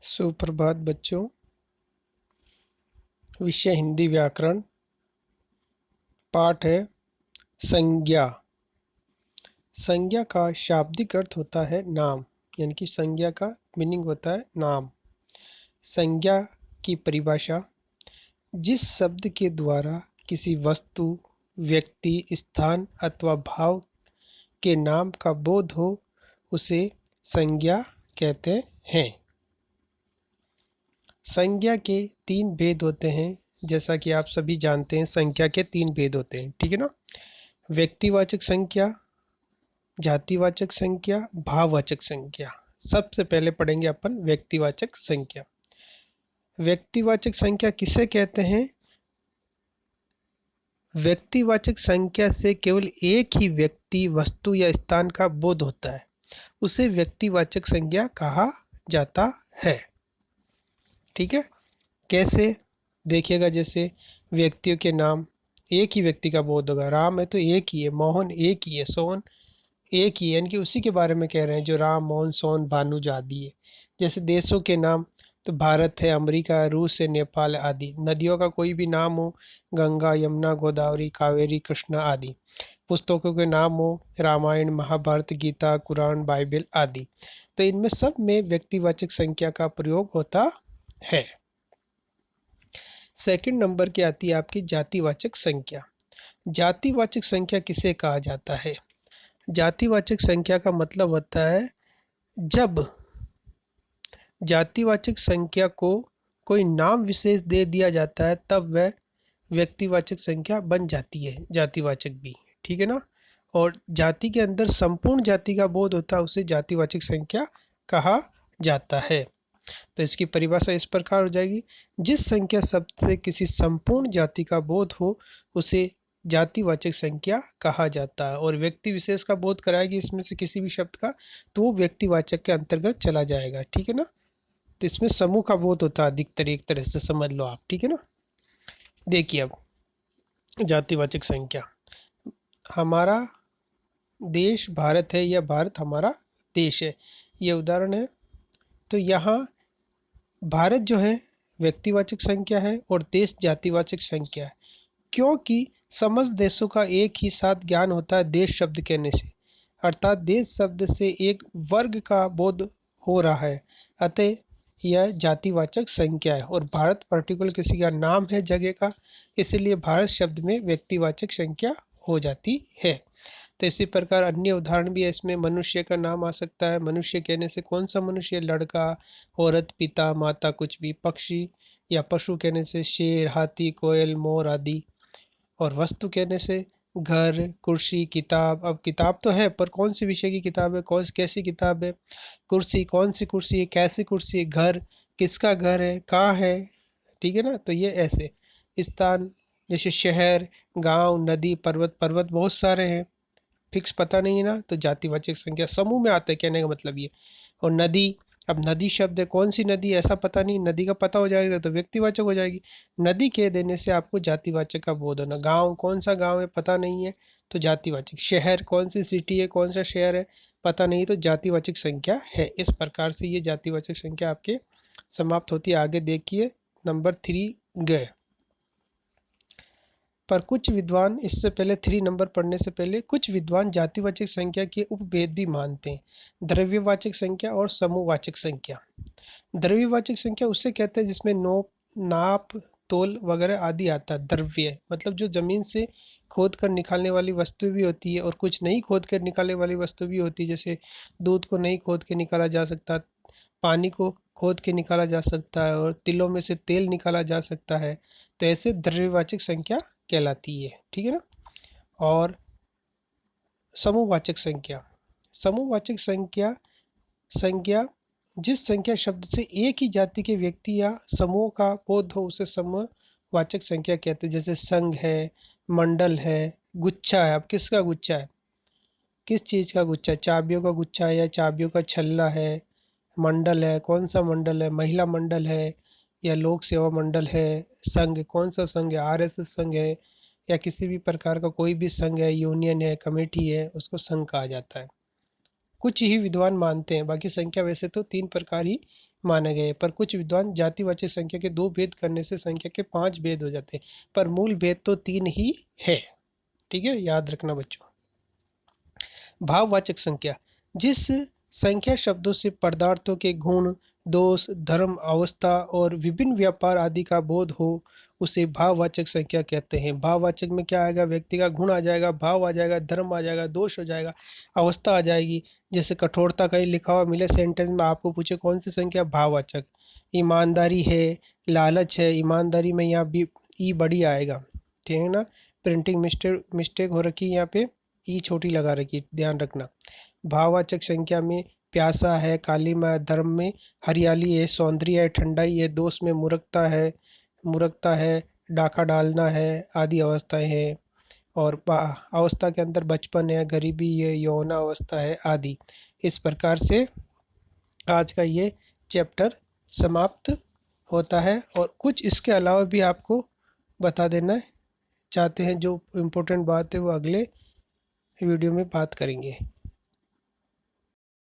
सुप्रभात बच्चों। विषय हिंदी व्याकरण। पाठ है संज्ञा। संज्ञा का शाब्दिक अर्थ होता है नाम, यानी कि संज्ञा का मीनिंग होता है नाम। संज्ञा की परिभाषा: जिस शब्द के द्वारा किसी वस्तु, व्यक्ति, स्थान अथवा भाव के नाम का बोध हो उसे संज्ञा कहते हैं। संज्ञा के 3 भेद होते हैं। जैसा कि आप सभी जानते हैं, संख्या के 3 भेद होते हैं, ठीक है ना। व्यक्तिवाचक संख्या, जातिवाचक संख्या, भाववाचक संख्या। सबसे पहले पढ़ेंगे अपन व्यक्तिवाचक संख्या। व्यक्तिवाचक संख्या किसे कहते हैं? व्यक्तिवाचक संख्या से केवल एक ही व्यक्ति, वस्तु या स्थान का बोध होता है, उसे व्यक्तिवाचक संख्या कहा जाता है। ठीक है। कैसे? देखिएगा, जैसे व्यक्तियों के नाम, एक ही व्यक्ति का बोध होगा। राम है तो एक ही है, मोहन एक ही है, सोहन एक ही है, यानी कि उसी के बारे में कह रहे हैं जो राम, मोहन, सोहन, भानुज आदि है। जैसे देशों के नाम, तो भारत है, अमेरिका है, रूस है, नेपाल आदि। नदियों का कोई भी नाम हो, गंगा, यमुना, गोदावरी, कावेरी, कृष्णा आदि। पुस्तकों के नाम हो, रामायण, महाभारत, गीता, कुरान, बाइबल आदि। तो इनमें सब में व्यक्तिवाचक संख्या का प्रयोग होता है। सेकंड नंबर की आती है आपकी जातिवाचक संख्या। जातिवाचक संख्या किसे कहा जाता है? जातिवाचक संख्या का मतलब होता है जब जातिवाचक संख्या को कोई नाम विशेष दे दिया जाता है, तब वह व्यक्तिवाचक संख्या बन जाती है, जातिवाचक भी। ठीक है ना। और जाति के अंदर संपूर्ण जाति का बोध होता है, उसे जातिवाचक संख्या कहा जाता है। तो इसकी परिभाषा इस प्रकार हो जाएगी: जिस संख्या शब्द से किसी संपूर्ण जाति का बोध हो उसे जातिवाचक संख्या कहा जाता है। और व्यक्ति विशेष का बोध कराएगी इसमें से किसी भी शब्द का, तो वो व्यक्तिवाचक के अंतर्गत चला जाएगा। ठीक है ना। तो इसमें समूह का बोध होता है अधिकतर, एक तरह से समझ लो आप। ठीक है ना। देखिए अब जातिवाचक संख्या, हमारा देश भारत है या भारत हमारा देश है, ये उदाहरण है। तो यहाँ भारत जो है व्यक्तिवाचक संख्या है और देश जातिवाचक संख्या है, क्योंकि समस्त देशों का एक ही साथ ज्ञान होता है देश शब्द कहने से, अर्थात देश शब्द से एक वर्ग का बोध हो रहा है, अतः यह जातिवाचक संख्या है। और भारत पर्टिकुलर किसी का नाम है, जगह का, इसलिए भारत शब्द में व्यक्तिवाचक संख्या हो जाती है। तो इसी प्रकार अन्य उदाहरण भी है इसमें। मनुष्य का नाम आ सकता है, मनुष्य कहने से कौन सा मनुष्य? लड़का, औरत, पिता, माता, कुछ भी। पक्षी या पशु कहने से शेर, हाथी, कोयल, मोर आदि। और वस्तु कहने से घर, कुर्सी, किताब। अब किताब तो है, पर कौन सी विषय की किताब है, कौन सी कैसी किताब है? कुर्सी, कौन सी कुर्सी है, कैसी कुर्सी है? घर, किसका घर है, कहाँ है? ठीक है ना। तो ये ऐसे स्थान, जैसे शहर, गांव, नदी, पर्वत। पर्वत बहुत सारे हैं, फिक्स पता नहीं है ना, तो जातिवाचक संख्या समूह में आता है, कहने का मतलब ये। और नदी, अब नदी शब्द है, कौन सी नदी ऐसा पता नहीं, नदी का पता हो जाएगा तो व्यक्तिवाचक हो जाएगी। नदी कह देने से आपको जातिवाचक का बोध होना। गांव, कौन सा गांव है पता नहीं है, तो जातिवाचक। शहर, कौन सी सिटी है, कौन सा शहर है पता नहीं, तो जातिवाचक संख्या है। इस प्रकार से ये जातिवाचक संख्या आपके समाप्त होती है। आगे देखिए नंबर 3 गए। पर कुछ विद्वान, इससे पहले 3 नंबर पढ़ने से पहले, कुछ विद्वान जातिवाचक संख्या के उपभेद भी मानते हैं: द्रव्यवाचक संख्या और समूहवाचक संख्या। द्रव्यवाचक संख्या उसे कहते हैं जिसमें नोप, नाप, तोल वगैरह आदि आता है। द्रव्य मतलब जो जमीन से खोद कर निकालने वाली वस्तु भी होती है, और कुछ नहीं खोद कर निकालने वाली वस्तु भी होती है। जैसे दूध को नहीं खोद के निकाला जा सकता, पानी को खोद के निकाला जा सकता है, और तिलों में से तेल निकाला जा सकता है। तो ऐसे द्रव्यवाचक संख्या कहलाती है। ठीक है ना। और समूहवाचक संख्या, समूहवाचक संख्या, संख्या जिस संख्या शब्द से एक ही जाति के व्यक्ति या समूह का बोध हो उसे समूहवाचक संख्या कहते हैं। जैसे संघ है, मंडल है, गुच्छा है। अब किसका गुच्छा है, किस चीज़ का गुच्छा है? चाबियों का गुच्छा है या चाबियों का छल्ला है? मंडल है, कौन सा मंडल है? महिला मंडल है या लोक सेवा मंडल है? संघ, कौन सा संघ है? आरएसएस संघ है या किसी भी प्रकार का कोई भी संघ है, यूनियन है, कमेटी है, उसको संघ कहा जाता है। कुछ ही विद्वान मानते हैं। बाकी संख्या वैसे तो 3 प्रकार ही माने गए हैं, पर कुछ विद्वान जातिवाचक संख्या के 2 भेद करने से संख्या के 5 भेद हो जाते हैं, पर मूल भेद तो 3 ही है। ठीक है, याद रखना बच्चों। भाववाचक संख्या, जिस संख्या शब्दों से पदार्थों के गुण, दोष, धर्म, अवस्था और विभिन्न व्यापार आदि का बोध हो, उसे भाववाचक संख्या कहते हैं। भाववाचक में क्या आएगा? व्यक्ति का गुण आ जाएगा, भाव आ जाएगा, धर्म आ जाएगा, दोष हो जाएगा, अवस्था आ जाएगी। जैसे कठोरता कहीं लिखा हुआ मिले सेंटेंस में, आपको पूछे कौन सी संख्या? भाववाचक। ईमानदारी है, लालच है, ईमानदारी में यहाँ भी ई बड़ी आएगा, ठीक है ना। प्रिंटिंग मिस्टेक मिस्टेक हो रखी है यहाँ पे, ई छोटी लगा रखी, ध्यान रखना। भाववाचक संख्या में प्यासा है, कालिमा है, धर्म में हरियाली है, सौंदर्य है, ठंडाई है, दोष में मूर्खता है, डाका डालना है, आदि अवस्थाएं हैं। और अवस्था के अंदर बचपन है, गरीबी है, यौना अवस्था है, आदि। इस प्रकार से आज का ये चैप्टर समाप्त होता है। और कुछ इसके अलावा भी आपको बता देना चाहते हैं, जो इम्पोर्टेंट बात है वो अगले वीडियो में बात करेंगे।